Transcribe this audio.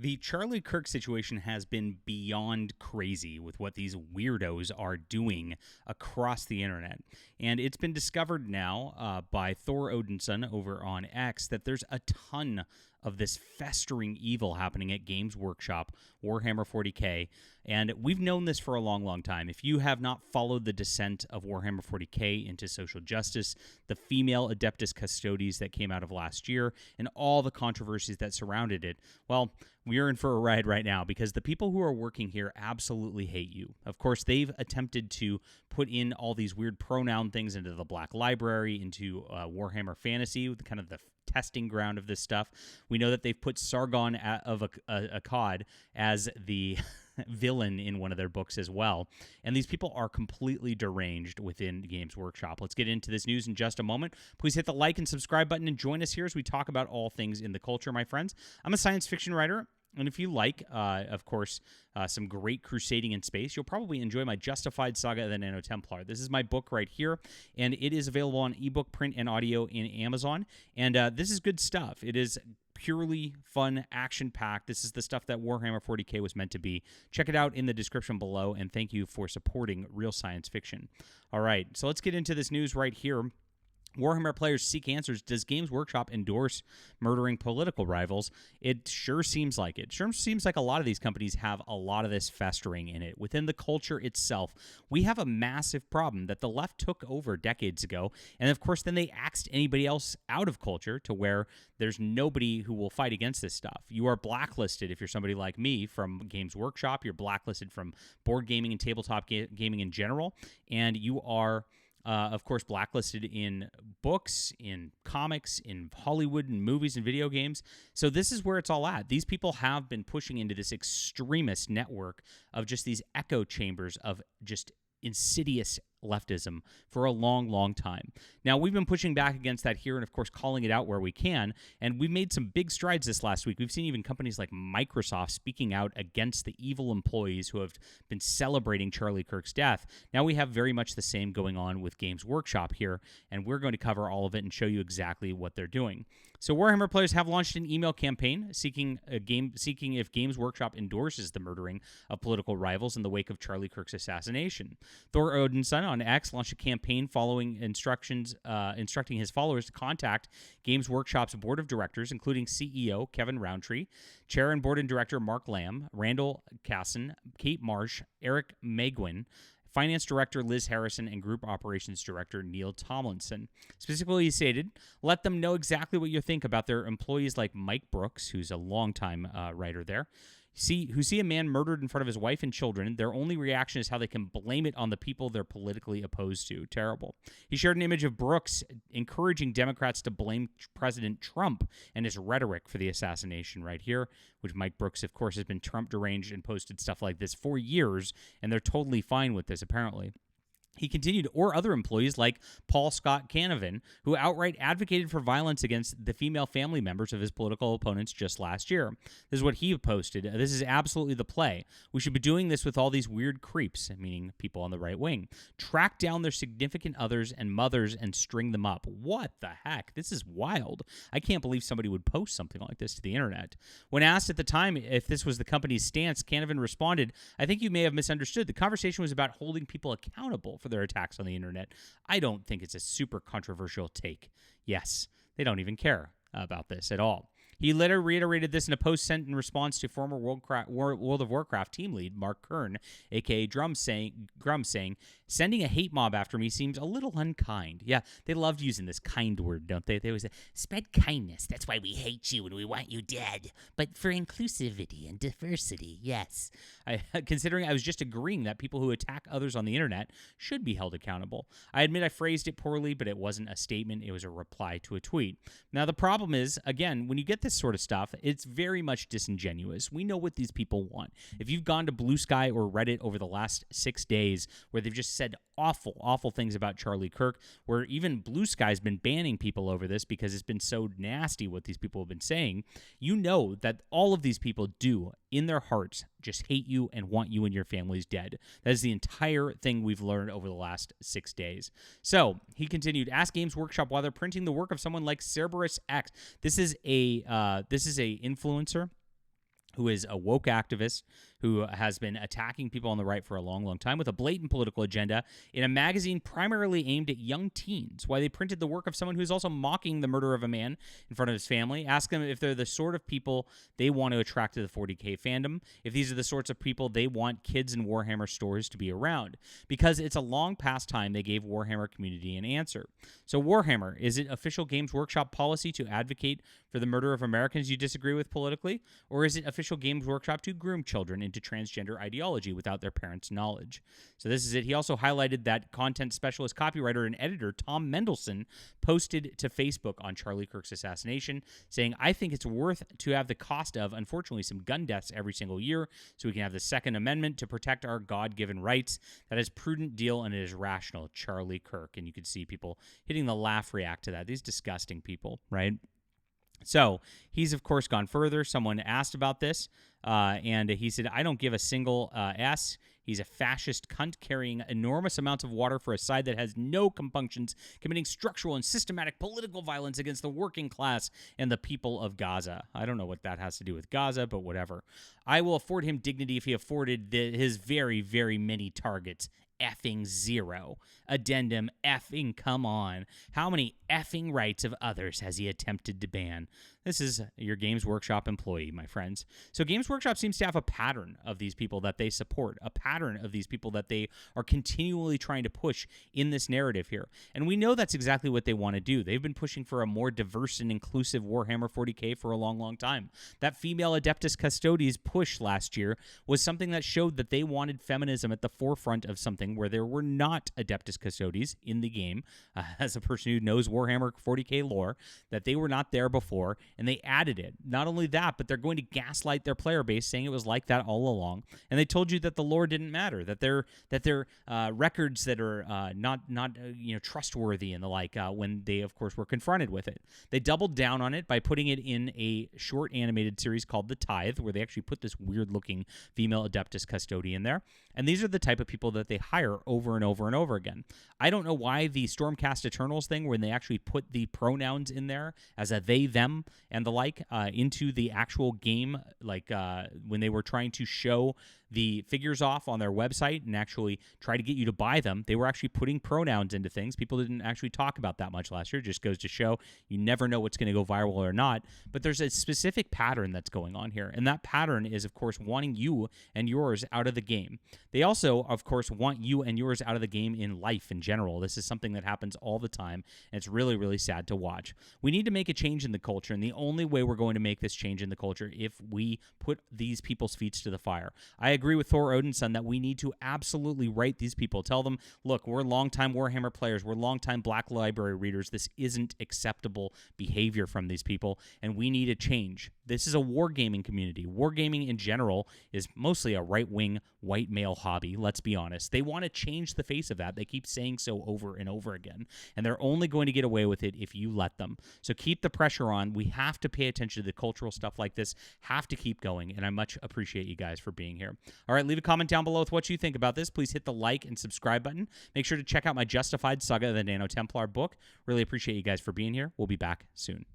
The Charlie Kirk situation has been beyond crazy with what these weirdos are doing across the internet. And it's been discovered now by Thor Odinson over on X that there's a ton of this festering evil happening at Games Workshop, Warhammer 40K. And we've known this for a long, long time. If you have not followed the descent of Warhammer 40K into social justice, the female Adeptus Custodes that came out of last year, and all the controversies that surrounded it, well, we're in for a ride right now because the people who are working here absolutely hate you. Of course, they've attempted to put in all these weird pronoun things into the Black Library, into Warhammer Fantasy, kind of the testing ground of this stuff. We know that they've put Sargon of Akkad as the villain in one of their books as well. And these people are completely deranged within Games Workshop. Let's get into this news in just a moment. Please hit the like and subscribe button and join us here as we talk about all things in the culture, my friends. I'm a science fiction writer. And if you like, of course, some great crusading in space, you'll probably enjoy my Justified Saga of the Nano Templar. This is my book right here, and it is available on ebook, print, and audio in Amazon. And this is good stuff. It is purely fun, action-packed. This is the stuff that Warhammer 40K was meant to be. Check it out in the description below, and thank you for supporting real science fiction. All right, so let's get into this news right here. Warhammer players seek answers. Does Games Workshop endorse murdering political rivals? It sure seems like it. Sure seems like a lot of these companies have a lot of this festering in it. Within the culture itself, we have a massive problem that the left took over decades ago. And of course, then they axed anybody else out of culture to where there's nobody who will fight against this stuff. You are blacklisted if you're somebody like me from Games Workshop. You're blacklisted from board gaming and tabletop gaming in general. And you are of course, blacklisted in books, in comics, in Hollywood, and movies and video games. So this is where it's all at. These people have been pushing into this extremist network of just these echo chambers of just insidious leftism for a long, long time. Now, we've been pushing back against that here and, of course, calling it out where we can, and we made some big strides this last week. We've seen even companies like Microsoft speaking out against the evil employees who have been celebrating Charlie Kirk's death. Now we have very much the same going on with Games Workshop here, and we're going to cover all of it and show you exactly what they're doing. So Warhammer players have launched an email campaign seeking if Games Workshop endorses the murdering of political rivals in the wake of Charlie Kirk's assassination. Thor Odinson on X launched a campaign following instructions instructing his followers to contact Games Workshop's board of directors, including CEO Kevin Roundtree, chair and board and director Mark Lamb, Randall Casson, Kate Marsh, Eric Megwin, Finance Director Liz Harrison, and Group Operations Director Neil Tomlinson. Specifically, he stated, let them know exactly what you think about their employees like Mike Brooks, who's a longtime writer there, who see a man murdered in front of his wife and children. Their only reaction is how they can blame it on the people they're politically opposed to. Terrible. He shared an image of Brooks encouraging Democrats to blame President Trump and his rhetoric for the assassination right here, which Mike Brooks, of course, has been Trump deranged and posted stuff like this for years, and they're totally fine with this, apparently. He continued, or other employees like Paul Scott Canavan, who outright advocated for violence against the female family members of his political opponents just last year. This is what he posted. This is absolutely the play. We should be doing this with all these weird creeps, meaning people on the right wing. Track down their significant others and mothers and string them up. What the heck? This is wild. I can't believe somebody would post something like this to the internet. When asked at the time if this was the company's stance, Canavan responded, I think you may have misunderstood. The conversation was about holding people accountable for their attacks on the internet. I don't think it's a super controversial take. Yes, they don't even care about this at all. He later reiterated this in a post sent in response to former World of Warcraft team lead Mark Kern, a.k.a. Grum, saying, sending a hate mob after me seems a little unkind. Yeah, they loved using this kind word, don't they? They always say, spread kindness. That's why we hate you and we want you dead. But for inclusivity and diversity, yes. Considering I was just agreeing that people who attack others on the internet should be held accountable. I admit I phrased it poorly, but it wasn't a statement. It was a reply to a tweet. Now, the problem is, again, when you get this sort of stuff, it's very much disingenuous. We know what these people want. If you've gone to Blue Sky or Reddit over the last 6 days where they've just said awful, awful things about Charlie Kirk, where even Blue Sky's been banning people over this because it's been so nasty what these people have been saying, you know that all of these people do, in their hearts, just hate you and want you and your families dead. That is the entire thing we've learned over the last 6 days. So, he continued, ask Games Workshop why they're printing the work of someone like Cerberus X. This is a influencer who is a woke activist who has been attacking people on the right for a long, long time with a blatant political agenda in a magazine primarily aimed at young teens. Why they printed the work of someone who's also mocking the murder of a man in front of his family, ask them if they're the sort of people they want to attract to the 40K fandom, if these are the sorts of people they want kids in Warhammer stores to be around. Because it's a long past time they gave Warhammer community an answer. So Warhammer, is it official Games Workshop policy to advocate for the murder of Americans you disagree with politically? Or is it official Games Workshop to groom children into transgender ideology without their parents' knowledge? So this is it. He also highlighted that content specialist, copywriter, and editor Tom Mendelsohn posted to Facebook on Charlie Kirk's assassination, saying, I think it's worth to have the cost of, unfortunately, some gun deaths every single year so we can have the Second Amendment to protect our God-given rights. That is a prudent deal and it is rational, Charlie Kirk. And you could see people hitting the laugh react to that. These disgusting people, right? So he's, of course, gone further. Someone asked about this, and he said, I don't give a single S. He's a fascist cunt carrying enormous amounts of water for a side that has no compunctions, committing structural and systematic political violence against the working class and the people of Gaza. I don't know what that has to do with Gaza, but whatever. I will afford him dignity if he afforded his very, very many targets. Effing zero. Addendum, effing come on. How many effing rights of others has he attempted to ban? This is your Games Workshop employee, my friends. So Games Workshop seems to have a pattern of these people that they support, a pattern of these people that they are continually trying to push in this narrative here. And we know that's exactly what they want to do. They've been pushing for a more diverse and inclusive Warhammer 40K for a long, long time. That female Adeptus Custodes push last year was something that showed that they wanted feminism at the forefront of something where there were not Adeptus Custodes in the game, as a person who knows Warhammer 40K lore, that they were not there before, and they added it. Not only that, but they're going to gaslight their player base, saying it was like that all along. And they told you that the lore didn't matter, that they're records that are not trustworthy and the like. When they, of course, were confronted with it, they doubled down on it by putting it in a short animated series called The Tithe, where they actually put this weird-looking female Adeptus Custodian there. And these are the type of people that they hire over and over and over again. I don't know why the Stormcast Eternals thing, when they actually put the pronouns in there as a they, them, and the like into the actual game, like when they were trying to show the figures off on their website and actually try to get you to buy them, they were actually putting pronouns into things. People didn't actually talk about that much last year. It just goes to show you never know what's going to go viral or not. But there's a specific pattern that's going on here. And that pattern is, of course, wanting you and yours out of the game. They also, of course, want you and yours out of the game in life in general. This is something that happens all the time, and it's really, really sad to watch. We need to make a change in the culture, and the only way we're going to make this change in the culture if we put these people's feet to the fire. I agree with Thor Odinson that we need to absolutely write these people. Tell them, look, we're longtime Warhammer players. We're longtime Black Library readers. This isn't acceptable behavior from these people, and we need a change. This is a wargaming community. Wargaming in general is mostly a right-wing white male hobby, let's be honest. They want to change the face of that. They keep saying so over and over again, and they're only going to get away with it if you let them. So keep the pressure on. We have to pay attention to the cultural stuff like this, have to keep going, and I much appreciate you guys for being here. All right, leave a comment down below with what you think about this. Please hit the like and subscribe button. Make sure to check out my Justified Saga of the Nano Templar book. Really appreciate you guys for being here. We'll be back soon.